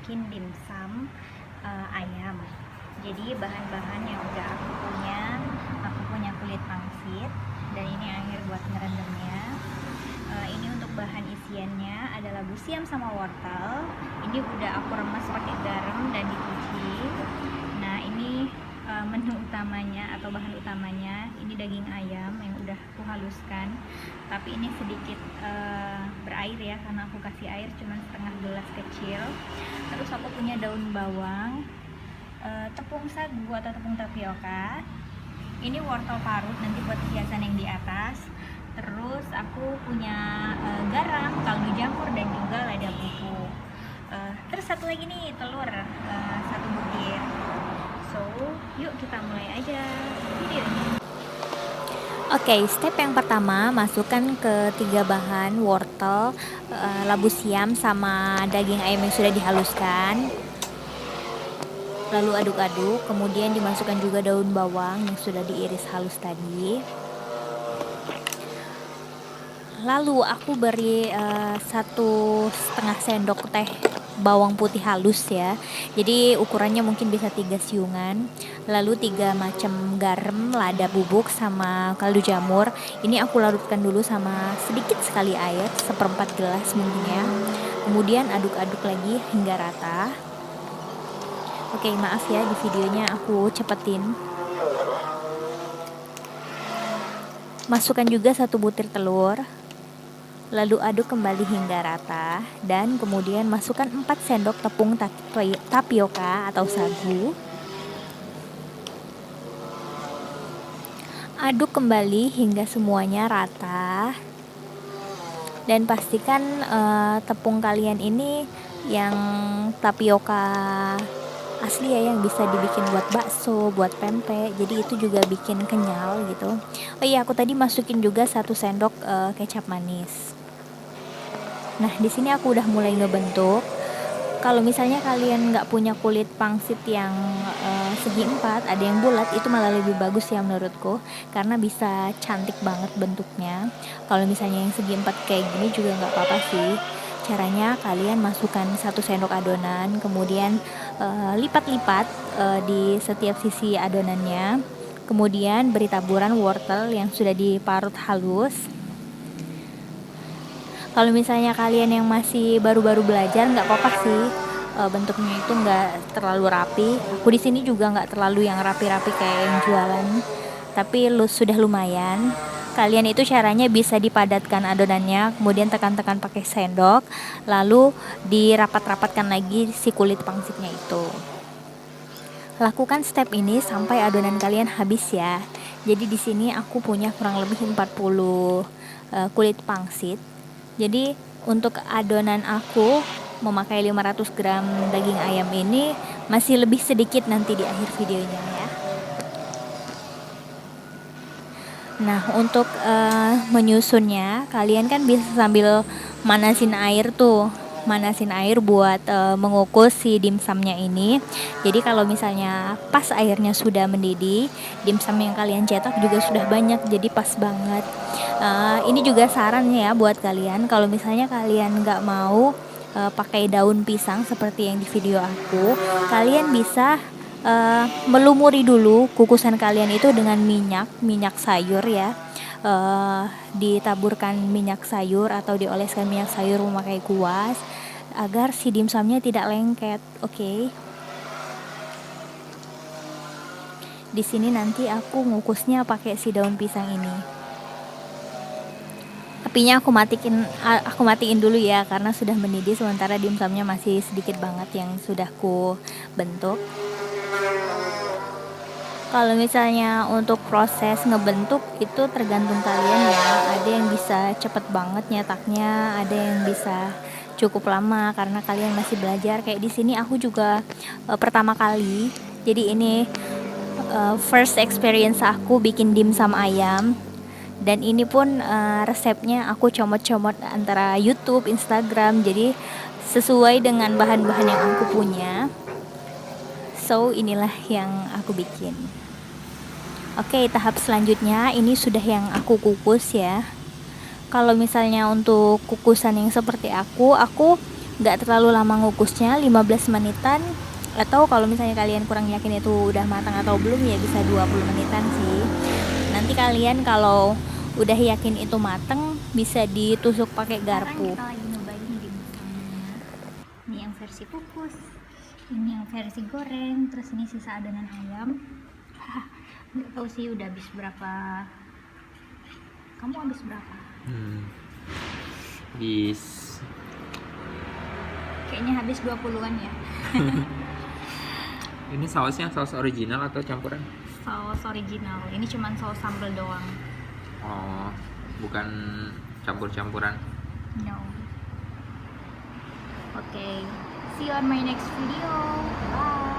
bikin dimsum ayam. Jadi bahan-bahan yang udah aku punya kulit pangsit, dan ini air buat ngerendamnya. Ini untuk bahan isiannya ada labu siam sama wortel. Ini udah aku remas pakai garam dan dicuci. Nah, ini menu utamanya atau bahan utamanya ini daging ayam yang udah aku haluskan, tapi ini sedikit berair ya, karena aku kasih air cuma setengah gelas kecil. Terus aku punya daun bawang, tepung sagu atau tepung tapioka, ini wortel parut nanti buat hiasan yang di atas. Terus aku punya garam, kaldu jamur, dan juga lada bubuk. Terus satu lagi nih, telur, satu butir. So, yuk kita mulai aja videonya. Oke, step yang pertama, masukkan ketiga bahan wortel, labu siam, sama daging ayam yang sudah dihaluskan. Lalu aduk-aduk, kemudian dimasukkan juga daun bawang yang sudah diiris halus tadi. Lalu aku beri 1,5 sendok teh bawang putih halus ya. Jadi ukurannya mungkin bisa 3 siungan. Lalu 3 macam garam, lada bubuk, sama kaldu jamur. Ini aku larutkan dulu sama sedikit sekali air, 1/4 gelas mungkin ya. Kemudian aduk-aduk lagi hingga rata. Oke, maaf ya di videonya aku cepetin. Masukkan juga 1 butir telur. Lalu aduk kembali hingga rata, dan kemudian masukkan 4 sendok tepung tapioka atau sagu. Aduk kembali hingga semuanya rata, dan pastikan tepung kalian ini yang tapioka asli ya, yang bisa dibikin buat bakso, buat pempek. Jadi itu juga bikin kenyal gitu. Oh iya, aku tadi masukin juga 1 sendok kecap manis. Nah, di sini aku udah mulai ngebentuk. Kalau misalnya kalian nggak punya kulit pangsit yang segi 4, ada yang bulat, itu malah lebih bagus ya menurutku, karena bisa cantik banget bentuknya. Kalau misalnya yang segi 4 kayak gini juga nggak apa-apa sih. Caranya kalian masukkan 1 sendok adonan, kemudian lipat-lipat di setiap sisi adonannya. Kemudian beri taburan wortel yang sudah diparut halus. Kalau misalnya kalian yang masih baru-baru belajar, nggak apa-apa sih, bentuknya itu nggak terlalu rapi. Aku di sini juga nggak terlalu yang rapi-rapi kayak yang jualan, tapi sudah lumayan. Kalian itu caranya bisa dipadatkan adonannya, kemudian tekan-tekan pakai sendok, lalu dirapat-rapatkan lagi si kulit pangsitnya itu. Lakukan step ini sampai adonan kalian habis ya. Jadi di sini aku punya kurang lebih 40 kulit pangsit. Jadi untuk adonan aku memakai 500 gram daging ayam ini masih lebih sedikit nanti di akhir videonya ya. Nah, untuk menyusunnya, kalian kan bisa sambil manasin air buat mengukus si dimsumnya ini. Jadi kalau misalnya pas airnya sudah mendidih, dimsum yang kalian cetak juga sudah banyak, jadi pas banget. Ini juga saran ya buat kalian, kalau misalnya kalian nggak mau pakai daun pisang seperti yang di video aku, kalian bisa melumuri dulu kukusan kalian itu dengan minyak sayur ya. Ditaburkan minyak sayur atau dioleskan minyak sayur memakai kuas agar si dimsumnya tidak lengket. Oke. Di sini nanti aku ngukusnya pakai si daun pisang ini. Apinya aku matiin dulu ya, karena sudah mendidih, sementara dimsumnya masih sedikit banget yang sudah ku bentuk. Kalau misalnya untuk proses ngebentuk itu tergantung kalian ya. Ada yang bisa cepet banget nyetaknya, ada yang bisa cukup lama karena kalian masih belajar. Kayak di sini aku juga pertama kali. Jadi ini first experience aku bikin dimsum ayam. Dan ini pun resepnya aku comot-comot antara YouTube, Instagram. Jadi sesuai dengan bahan-bahan yang aku punya. So inilah yang aku bikin. Oke, tahap selanjutnya ini sudah yang aku kukus ya. Kalau misalnya untuk kukusan yang seperti aku nggak terlalu lama ngukusnya, 15 menitan, atau kalau misalnya kalian kurang yakin itu udah matang atau belum ya bisa 20 menitan sih. Nanti kalian kalau udah yakin itu mateng bisa ditusuk pakai garpu. Sekarang kita lagi nyobain dimsumnya. Ini yang versi kukus, ini yang versi goreng, terus ini sisa adonan ayam. Nggak tahu sih udah habis berapa. Kamu habis berapa? Bis. Kayaknya habis 20-an ya. Ini sausnya saus original atau campuran? Saus original. Ini cuman saus sambal doang. Oh, bukan campur-campuran. No. Oke. See you on my next video. Bye.